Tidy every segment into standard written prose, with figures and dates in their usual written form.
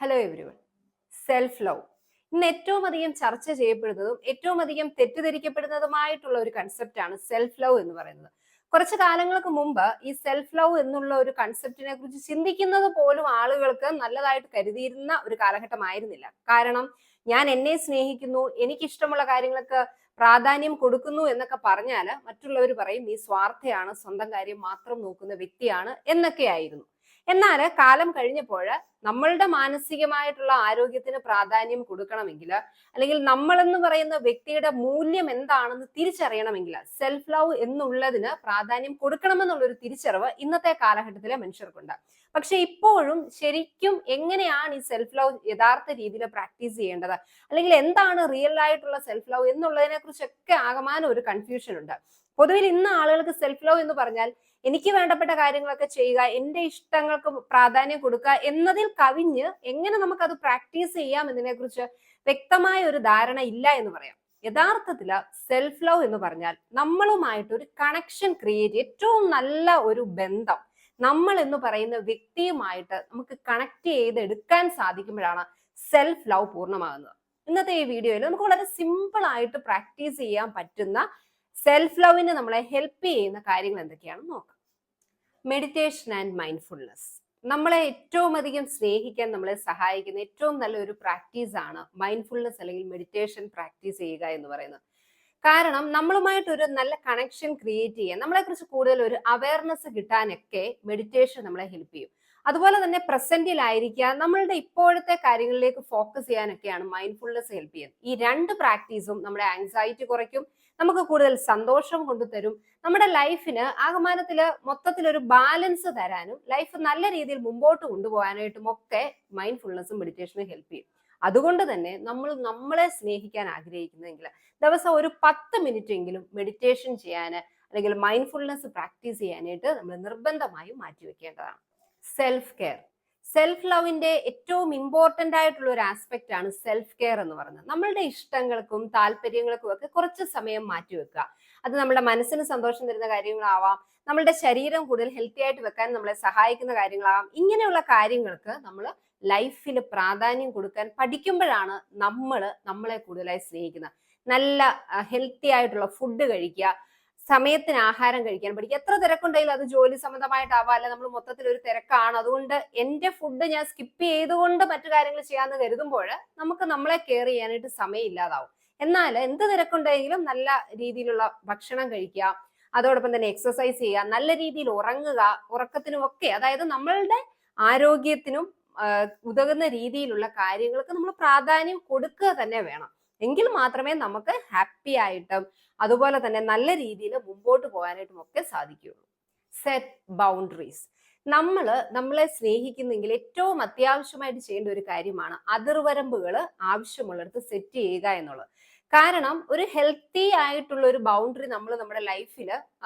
Hello everyone. Self love ഇന്ന് ഏറ്റവും അധികം ചർച്ച ചെയ്യപ്പെടുന്നതും ഏറ്റവും അധികം തെറ്റിദ്ധരിക്കപ്പെടുന്നതുമായിട്ടുള്ള ഒരു കൺസെപ്റ്റാണ് സെൽഫ് ലവ് എന്ന് പറയുന്നത്. കുറച്ച് കാലങ്ങൾക്ക് മുമ്പ് ഈ സെൽഫ് ലവ് എന്നുള്ള ഒരു കൺസെപ്റ്റിനെ കുറിച്ച് ചിന്തിക്കുന്നത് പോലും ആളുകൾക്ക് നല്ലതായിട്ട് കരുതിയിരുന്ന ഒരു കാലഘട്ടമായിരുന്നില്ല. കാരണം ഞാൻ എന്നെ സ്നേഹിക്കുന്നു, എനിക്കിഷ്ടമുള്ള കാര്യങ്ങൾക്ക് പ്രാധാന്യം കൊടുക്കുന്നു എന്നൊക്കെ പറഞ്ഞാല് മറ്റുള്ളവർ പറയും നീ സ്വാർത്ഥയാണ്, സ്വന്തം കാര്യം മാത്രം നോക്കുന്ന വ്യക്തിയാണ് എന്നൊക്കെയായിരുന്നു. എന്നാൽ കാലം കഴിഞ്ഞപ്പോൾ നമ്മളുടെ മാനസികമായിട്ടുള്ള ആരോഗ്യത്തിന് പ്രാധാന്യം കൊടുക്കണമെങ്കിൽ, അല്ലെങ്കിൽ നമ്മൾ എന്ന് പറയുന്ന വ്യക്തിയുടെ മൂല്യം എന്താണെന്ന് തിരിച്ചറിയണമെങ്കിൽ സെൽഫ് ലവ് എന്നുള്ളതിന് പ്രാധാന്യം കൊടുക്കണമെന്നുള്ള ഒരു തിരിച്ചറിവ് ഇന്നത്തെ കാലഘട്ടത്തിലെ മനുഷ്യർക്കുണ്ട്. പക്ഷെ ഇപ്പോഴും ശരിക്കും എങ്ങനെയാണ് ഈ സെൽഫ് ലവ് യഥാർത്ഥ രീതിയിൽ പ്രാക്ടീസ് ചെയ്യേണ്ടത്, അല്ലെങ്കിൽ എന്താണ് റിയൽ ആയിട്ടുള്ള സെൽഫ് ലവ് എന്നുള്ളതിനെ കുറിച്ചൊക്കെ ആകമാനം ഒരു കൺഫ്യൂഷൻ ഉണ്ട്. പൊതുവിൽ ഇന്ന് ആളുകൾക്ക് സെൽഫ് ലവ് എന്ന് പറഞ്ഞാൽ എനിക്ക് വേണ്ടപ്പെട്ട കാര്യങ്ങളൊക്കെ ചെയ്യുക, എന്റെ ഇഷ്ടങ്ങൾക്ക് പ്രാധാന്യം കൊടുക്കുക എന്നതിൽ കവിഞ്ഞ് എങ്ങനെ നമുക്കത് പ്രാക്ടീസ് ചെയ്യാം എന്നതിനെ കുറിച്ച് വ്യക്തമായ ഒരു ധാരണ ഇല്ല എന്ന് പറയാം. യഥാർത്ഥത്തില് സെൽഫ് ലവ് എന്ന് പറഞ്ഞാൽ നമ്മളുമായിട്ട് ഒരു കണക്ഷൻ ക്രിയേറ്റ്, ഏറ്റവും നല്ല ഒരു ബന്ധം നമ്മൾ എന്ന് പറയുന്ന വ്യക്തിയുമായിട്ട് നമുക്ക് കണക്ട് ചെയ്തെടുക്കാൻ സാധിക്കുമ്പോഴാണ് സെൽഫ് ലവ് പൂർണ്ണമാകുന്നത്. ഇന്നത്തെ ഈ വീഡിയോയിൽ നമുക്ക് വളരെ സിമ്പിൾ ആയിട്ട് പ്രാക്ടീസ് ചെയ്യാൻ പറ്റുന്ന സെൽഫ് ലവിന് നമ്മളെ ഹെൽപ്പ് ചെയ്യുന്ന കാര്യങ്ങൾ എന്തൊക്കെയാണെന്ന് നോക്കാം. മെഡിറ്റേഷൻ ആൻഡ് മൈൻഡ്ഫുൾനെസ് നമ്മളെ ഏറ്റവും അധികം സ്നേഹിക്കാൻ നമ്മളെ സഹായിക്കുന്ന ഏറ്റവും നല്ലൊരു പ്രാക്ടീസ് ആണ് മൈൻഡ്ഫുൾനെസ് അല്ലെങ്കിൽ മെഡിറ്റേഷൻ പ്രാക്ടീസ് ചെയ്യുക എന്ന് പറയുന്നത്. കാരണം നമ്മളുമായിട്ട് ഒരു നല്ല കണക്ഷൻ ക്രിയേറ്റ് ചെയ്യാൻ, നമ്മളെക്കുറിച്ച് കൂടുതൽ ഒരു അവയർനെസ് കിട്ടാനൊക്കെ മെഡിറ്റേഷൻ നമ്മളെ ഹെൽപ്പ് ചെയ്യും. അതുപോലെ തന്നെ പ്രസന്റിലായിരിക്കുക, നമ്മളുടെ ഇപ്പോഴത്തെ കാര്യങ്ങളിലേക്ക് ഫോക്കസ് ചെയ്യാനൊക്കെയാണ് മൈൻഡ്ഫുൾനെസ് ഹെൽപ്പ് ചെയ്യുന്നത്. ഈ രണ്ട് പ്രാക്ടീസും നമ്മുടെ ആങ്സൈറ്റി കുറയ്ക്കും, നമുക്ക് കൂടുതൽ സന്തോഷം കൊണ്ടുതരും, നമ്മുടെ ലൈഫിന് ആകമാനത്തില് മൊത്തത്തിലൊരു ബാലൻസ് തരാനും ലൈഫ് നല്ല രീതിയിൽ മുമ്പോട്ട് കൊണ്ടുപോകാനായിട്ടും ഒക്കെ മൈൻഡ്ഫുൾനെസ്സും മെഡിറ്റേഷനും ഹെൽപ്പ് ചെയ്യും. അതുകൊണ്ട് തന്നെ നമ്മളെ സ്നേഹിക്കാൻ ആഗ്രഹിക്കുന്നെങ്കിൽ ദിവസം ഒരു 10 മിനിറ്റ് എങ്കിലും മെഡിറ്റേഷൻ ചെയ്യാൻ അല്ലെങ്കിൽ മൈൻഡ്ഫുൾനെസ് പ്രാക്ടീസ് ചെയ്യാനായിട്ട് നമ്മൾ നിർബന്ധമായും മാറ്റിവെക്കേണ്ടതാണ്. സെൽഫ് കെയർ, സെൽഫ് ലവിന്റെ ഏറ്റവും ഇമ്പോർട്ടന്റ് ആയിട്ടുള്ള ഒരു ആസ്പെക്ട് ആണ് സെൽഫ് കെയർ എന്ന് പറയുന്നത്. നമ്മളുടെ ഇഷ്ടങ്ങൾക്കും താല്പര്യങ്ങൾക്കും ഒക്കെ കുറച്ച് സമയം മാറ്റിവെക്കുക. അത് നമ്മുടെ മനസ്സിന് സന്തോഷം തരുന്ന കാര്യങ്ങളാവാം, നമ്മളുടെ ശരീരം കൂടുതൽ ഹെൽത്തി ആയിട്ട് വെക്കാൻ നമ്മളെ സഹായിക്കുന്ന കാര്യങ്ങളാവാം. ഇങ്ങനെയുള്ള കാര്യങ്ങൾക്ക് നമ്മൾ ലൈഫിൽ പ്രാധാന്യം കൊടുക്കാൻ പഠിക്കുമ്പോഴാണ് നമ്മളെ കൂടുതലായി സ്നേഹിക്കുന്നത്. നല്ല ഹെൽത്തി ആയിട്ടുള്ള ഫുഡ് കഴിക്കുക, സമയത്തിന് ആഹാരം കഴിക്കാൻ പഠിക്കുക. എത്ര തിരക്കുണ്ടെങ്കിലും അത് ജോലി സംബന്ധമായിട്ടാവാം, അല്ല നമ്മൾ മൊത്തത്തിൽ ഒരു തിരക്കാണ്, അതുകൊണ്ട് എന്റെ ഫുഡ് ഞാൻ സ്കിപ്പ് ചെയ്തുകൊണ്ട് മറ്റു കാര്യങ്ങൾ ചെയ്യാന്ന് കരുതുമ്പോൾ നമുക്ക് നമ്മളെ കെയർ ചെയ്യാനായിട്ട് സമയം ഇല്ലാതാവും. എന്നാൽ എന്ത് തിരക്കുണ്ടെങ്കിലും നല്ല രീതിയിലുള്ള ഭക്ഷണം കഴിക്കുക, അതോടൊപ്പം തന്നെ എക്സസൈസ് ചെയ്യുക, നല്ല രീതിയിൽ ഉറങ്ങുക, ഉറക്കത്തിനും ഒക്കെ, അതായത് നമ്മളുടെ ആരോഗ്യത്തിനും ഉതകുന്ന രീതിയിലുള്ള കാര്യങ്ങൾക്ക് നമ്മൾ പ്രാധാന്യം കൊടുക്കുക തന്നെ വേണം. എങ്കിൽ മാത്രമേ നമുക്ക് ഹാപ്പി ആയിട്ടും അതുപോലെ തന്നെ നല്ല രീതിയിൽ മുമ്പോട്ട് പോകാനായിട്ടും ഒക്കെ സാധിക്കുകയുള്ളൂ. Set boundaries. നമ്മളെ സ്നേഹിക്കുന്നെങ്കിൽ ഏറ്റവും അത്യാവശ്യമായിട്ട് ചെയ്യേണ്ട ഒരു കാര്യമാണ് അതിർവരമ്പുകൾ ആവശ്യമുള്ളിടത്ത് സെറ്റ് ചെയ്യുക എന്നുള്ളത്. കാരണം ഒരു ഹെൽത്തി ആയിട്ടുള്ള ഒരു ബൗണ്ടറി നമ്മൾ നമ്മുടെ ലൈഫിൽ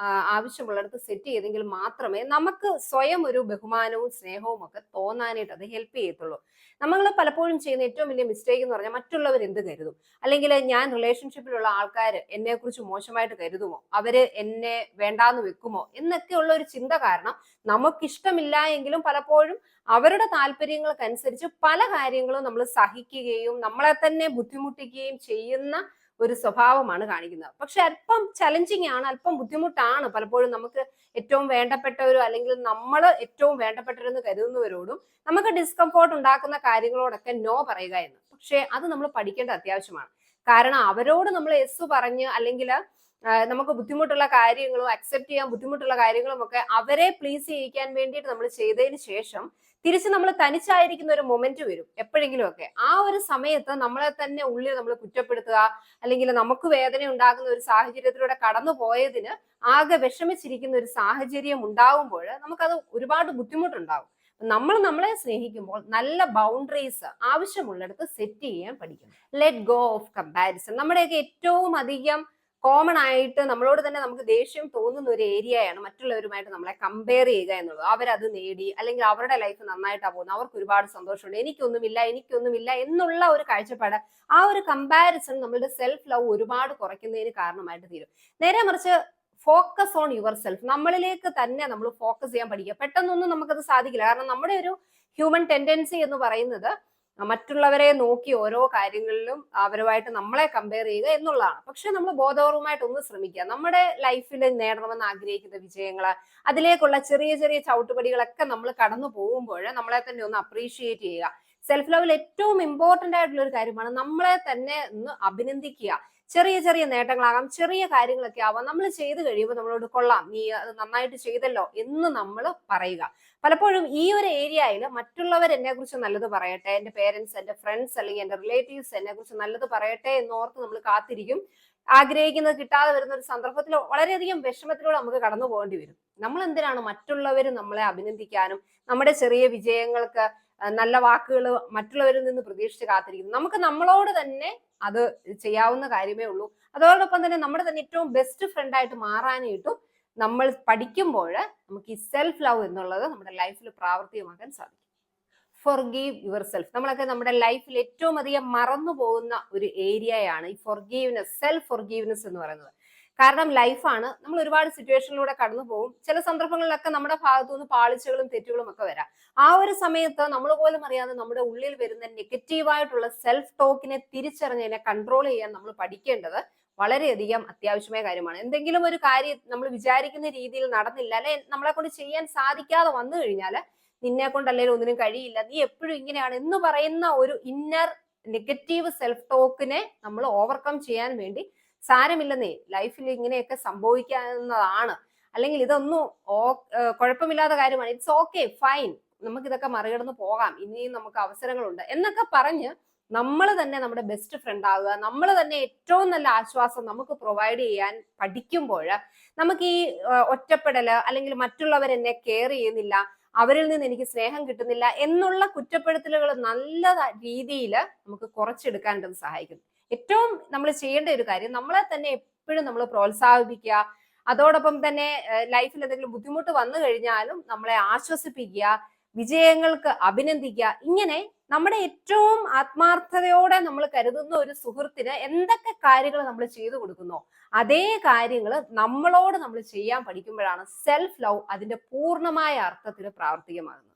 ആവശ്യമുള്ളിടത്ത് സെറ്റ് ചെയ്തെങ്കിൽ മാത്രമേ നമുക്ക് സ്വയം ഒരു ബഹുമാനവും സ്നേഹവും ഒക്കെ തോന്നാനായിട്ട് അത് ഹെൽപ്പ് ചെയ്യത്തുള്ളൂ. നമ്മൾ പലപ്പോഴും ചെയ്യുന്ന ഏറ്റവും വലിയ മിസ്റ്റേക്ക് എന്ന് പറഞ്ഞാൽ മറ്റുള്ളവർ എന്ത് കരുതും, അല്ലെങ്കിൽ ഞാൻ റിലേഷൻഷിപ്പിലുള്ള ആൾക്കാർ എന്നെ കുറിച്ച് മോശമായിട്ട് കരുതുമോ, അവര് എന്നെ വേണ്ടാന്ന് വെക്കുമോ എന്നൊക്കെയുള്ള ഒരു ചിന്ത കാരണം നമുക്കിഷ്ടമില്ല എങ്കിലും പലപ്പോഴും അവരുടെ താല്പര്യങ്ങൾക്കനുസരിച്ച് പല കാര്യങ്ങളും നമ്മൾ സഹിക്കുകയും നമ്മളെ തന്നെ ബുദ്ധിമുട്ടിക്കുകയും ചെയ്യുന്ന ഒരു സ്വഭാവമാണ് കാണിക്കുന്നത്. പക്ഷെ അല്പം ചലഞ്ചിങ് ആണ്, അല്പം ബുദ്ധിമുട്ടാണ് പലപ്പോഴും നമുക്ക് ഏറ്റവും വേണ്ടപ്പെട്ടവരോ അല്ലെങ്കിൽ നമ്മൾ ഏറ്റവും വേണ്ടപ്പെട്ടവരെന്ന് കരുതുന്നവരോടും നമുക്ക് ഡിസ്കംഫോർട്ട് ഉണ്ടാക്കുന്ന കാര്യങ്ങളോടൊക്കെ നോ പറയുക എന്ന്. പക്ഷെ അത് നമ്മൾ പഠിക്കേണ്ട അത്യാവശ്യമാണ്. കാരണം അവരോട് നമ്മൾ യെസ് പറഞ്ഞ് അല്ലെങ്കിൽ നമുക്ക് ബുദ്ധിമുട്ടുള്ള കാര്യങ്ങളും അക്സെപ്റ്റ് ചെയ്യാൻ ബുദ്ധിമുട്ടുള്ള കാര്യങ്ങളും ഒക്കെ അവരെ പ്ലീസ് ചെയ്യിക്കാൻ വേണ്ടിയിട്ട് നമ്മൾ ചെയ്തതിന് ശേഷം തിരിച്ച് നമ്മൾ തനിച്ചായിരിക്കുന്ന ഒരു മൊമെന്റ് വരും എപ്പോഴെങ്കിലും ഒക്കെ. ആ ഒരു സമയത്ത് നമ്മളെ തന്നെ ഉള്ളിൽ നമ്മൾ കുറ്റപ്പെടുത്തുക, അല്ലെങ്കിൽ നമുക്ക് വേദന ഉണ്ടാകുന്ന ഒരു സാഹചര്യത്തിലൂടെ കടന്നു പോയതിന് ആകെ വിഷമിച്ചിരിക്കുന്ന ഒരു സാഹചര്യം ഉണ്ടാകുമ്പോൾ നമുക്കത് ഒരുപാട് ബുദ്ധിമുട്ടുണ്ടാകും. നമ്മളെ സ്നേഹിക്കുമ്പോൾ നല്ല ബൗണ്ടറീസ് ആവശ്യമുള്ളിടത്ത് സെറ്റ് ചെയ്യാൻ പഠിക്കണം. Let go of comparison. നമ്മുടെയൊക്കെ ഏറ്റവും അധികം കോമൺ ആയിട്ട് നമ്മളോട് തന്നെ നമുക്ക് ദേഷ്യം തോന്നുന്ന ഒരു ഏരിയയാണ് മറ്റുള്ളവരുമായിട്ട് നമ്മളെ കമ്പയർ ചെയ്യുക എന്നുള്ളത്. അവരത് നേടി, അല്ലെങ്കിൽ അവരുടെ ലൈഫ് നന്നായിട്ടാണ് പോകുന്നത്, അവർക്ക് ഒരുപാട് സന്തോഷമുണ്ട്, എനിക്കൊന്നുമില്ല എന്നുള്ള ഒരു കാഴ്ചപ്പാട്, ആ ഒരു കമ്പാരിസൺ നമ്മളുടെ സെൽഫ് ലവ് ഒരുപാട് കുറയ്ക്കുന്നതിന് കാരണമായിട്ട് തീരും. നേരെ മറിച്ച് ഫോക്കസ് ഓൺ യുവർ സെൽഫ്, നമ്മളിലേക്ക് തന്നെ നമ്മൾ ഫോക്കസ് ചെയ്യാൻ പഠിക്കുക. പെട്ടെന്നൊന്നും നമുക്കത് സാധിക്കില്ല. കാരണം നമ്മുടെ ഒരു ഹ്യൂമൻ ടെൻഡൻസി എന്ന് പറയുന്നത് മറ്റുള്ളവരെ നോക്കി ഓരോ കാര്യങ്ങളിലും അവരുമായിട്ട് നമ്മളെ കമ്പയർ ചെയ്യുക എന്നുള്ളതാണ്. പക്ഷെ നമ്മൾ ബോധപൂർവമായിട്ട് ഒന്ന് ശ്രമിക്കുക. നമ്മുടെ ലൈഫിൽ നേടണമെന്ന് ആഗ്രഹിക്കുന്ന വിജയങ്ങള്, അതിലേക്കുള്ള ചെറിയ ചെറിയ ചവിട്ടുപടികളൊക്കെ നമ്മൾ കടന്നു പോകുമ്പോൾ നമ്മളെ തന്നെ ഒന്ന് അപ്രീഷിയേറ്റ് ചെയ്യുക. സെൽഫ് ലവിൽ ഏറ്റവും ഇമ്പോർട്ടന്റ് ആയിട്ടുള്ള ഒരു കാര്യമാണ് നമ്മളെ തന്നെ ഒന്ന് അഭിനന്ദിക്കുക. ചെറിയ ചെറിയ നേട്ടങ്ങളാകാം, ചെറിയ കാര്യങ്ങളൊക്കെ ആവാം. നമ്മൾ ചെയ്ത് കഴിയുമ്പോൾ നമ്മളോട് കൊള്ളാം, നീ അത് നന്നായിട്ട് ചെയ്തല്ലോ എന്ന് നമ്മൾ പറയുക. പലപ്പോഴും ഈ ഒരു ഏരിയയിൽ മറ്റുള്ളവർ എന്നെ കുറിച്ച് നല്ലത് പറയട്ടെ, എന്റെ പേരൻസ്, എന്റെ ഫ്രണ്ട്സ് അല്ലെങ്കിൽ എന്റെ റിലേറ്റീവ്സ് എന്നെ കുറിച്ച് നല്ലത് പറയട്ടെ എന്നോർത്ത് നമ്മൾ കാത്തിരിക്കും. ആഗ്രഹിക്കുന്നത് കിട്ടാതെ വരുന്ന ഒരു സന്ദർഭത്തിൽ വളരെയധികം വിഷമത്തിലൂടെ നമുക്ക് കടന്നു പോകേണ്ടി വരും. നമ്മൾ എന്തിനാണ് മറ്റുള്ളവർ നമ്മളെ അഭിനന്ദിക്കാനും നമ്മുടെ ചെറിയ വിജയങ്ങൾക്ക് നല്ല വാക്കുകൾ മറ്റുള്ളവരിൽ നിന്ന് പ്രതീക്ഷിച്ച് കാത്തിരിക്കുന്നു? നമുക്ക് നമ്മളോട് തന്നെ അത് ചെയ്യാവുന്ന കാര്യമേ ഉള്ളൂ. അതോടൊപ്പം തന്നെ നമ്മുടെ തന്നെ ഏറ്റവും ബെസ്റ്റ് ഫ്രണ്ട് ആയിട്ട് മാറാനായിട്ടും നമ്മൾ പഠിക്കുമ്പോൾ നമുക്ക് ഈ സെൽഫ് ലവ് എന്നുള്ളത് നമ്മുടെ ലൈഫിൽ പ്രാവർത്തികമാക്കാൻ സാധിക്കും. Forgive your self. നമ്മളൊക്കെ നമ്മുടെ ലൈഫിൽ ഏറ്റവും അധികം മറന്നു പോകുന്ന ഒരു ഏരിയയാണ് ഈ ഫോർഗീവ്നെസ്, സെൽഫ് ഫോർഗീവ്നെസ് എന്ന് പറയുന്നത്. കാരണം ലൈഫാണ്, നമ്മൾ ഒരുപാട് സിറ്റുവേഷനിലൂടെ കടന്നു പോകും. ചില സന്ദർഭങ്ങളിലൊക്കെ നമ്മുടെ ഭാഗത്തു നിന്ന് പാളിച്ചകളും തെറ്റുകളും ഒക്കെ വരാം. ആ ഒരു സമയത്ത് നമ്മൾ പോലും അറിയാതെ നമ്മുടെ ഉള്ളിൽ വരുന്ന നെഗറ്റീവായിട്ടുള്ള സെൽഫ് ടോക്കിനെ തിരിച്ചറിഞ്ഞതിനെ കൺട്രോൾ ചെയ്യാൻ നമ്മൾ പഠിക്കേണ്ടത് വളരെയധികം അത്യാവശ്യമായ കാര്യമാണ്. എന്തെങ്കിലും ഒരു കാര്യം നമ്മൾ വിചാരിക്കുന്ന രീതിയിൽ നടന്നില്ല, അല്ലെ നമ്മളെ കൊണ്ട് ചെയ്യാൻ സാധിക്കാതെ വന്നു കഴിഞ്ഞാൽ നിന്നെ കൊണ്ടല്ലേലും ഒന്നിനും കഴിയില്ല, നീ എപ്പോഴും ഇങ്ങനെയാണ് എന്ന് പറയുന്ന ഒരു ഇന്നർ നെഗറ്റീവ് സെൽഫ് ടോക്കിനെ നമ്മൾ ഓവർകം ചെയ്യാൻ വേണ്ടി സാരമില്ലെന്നേ, ലൈഫിൽ ഇങ്ങനെയൊക്കെ സംഭവിക്കാവുന്നതാണ്, അല്ലെങ്കിൽ ഇതൊന്നും കുഴപ്പമില്ലാത്ത കാര്യമാണ്, ഇറ്റ്സ് ഓക്കെ, ഫൈൻ, നമുക്ക് ഇതൊക്കെ മറികടന്ന് പോകാം, ഇനിയും നമുക്ക് അവസരങ്ങളുണ്ട് എന്നൊക്കെ പറഞ്ഞ് നമ്മൾ തന്നെ നമ്മുടെ ബെസ്റ്റ് ഫ്രണ്ട് ആകുക, നമ്മൾ തന്നെ ഏറ്റവും നല്ല ആശ്വാസം നമുക്ക് പ്രൊവൈഡ് ചെയ്യാൻ പഠിക്കുമ്പോൾ നമുക്ക് ഈ ഒറ്റപ്പെടല് അല്ലെങ്കിൽ മറ്റുള്ളവർ എന്നെ കെയർ ചെയ്യുന്നില്ല, അവരിൽ നിന്ന് എനിക്ക് സ്നേഹം കിട്ടുന്നില്ല എന്നുള്ള കുറ്റപ്പെടുത്തലുകൾ നല്ല രീതിയിൽ നമുക്ക് കുറച്ചെടുക്കാനായിട്ട് സഹായിക്കും. ഏറ്റവും നമ്മൾ ചെയ്യേണ്ട ഒരു കാര്യം നമ്മളെ തന്നെ എപ്പോഴും നമ്മൾ പ്രോത്സാഹിപ്പിക്കുക. അതോടൊപ്പം തന്നെ ലൈഫിൽ എന്തെങ്കിലും ബുദ്ധിമുട്ട് വന്നു കഴിഞ്ഞാലും നമ്മളെ ആശ്വസിപ്പിക്കുക, വിജയങ്ങൾക്ക് അഭിനന്ദിക്കുക. ഇങ്ങനെ നമ്മുടെ ഏറ്റവും ആത്മാർത്ഥതയോടെ നമ്മൾ കരുതുന്ന ഒരു സുഹൃത്തിന് എന്തൊക്കെ കാര്യങ്ങൾ നമ്മൾ ചെയ്തു കൊടുക്കുന്നോ അതേ കാര്യങ്ങൾ നമ്മളോട് നമ്മൾ ചെയ്യാൻ പഠിക്കുമ്പോഴാണ് സെൽഫ് ലവ് അതിന്റെ പൂർണ്ണമായ അർത്ഥത്തിൽ പ്രാവർത്തികമാകുന്നത്.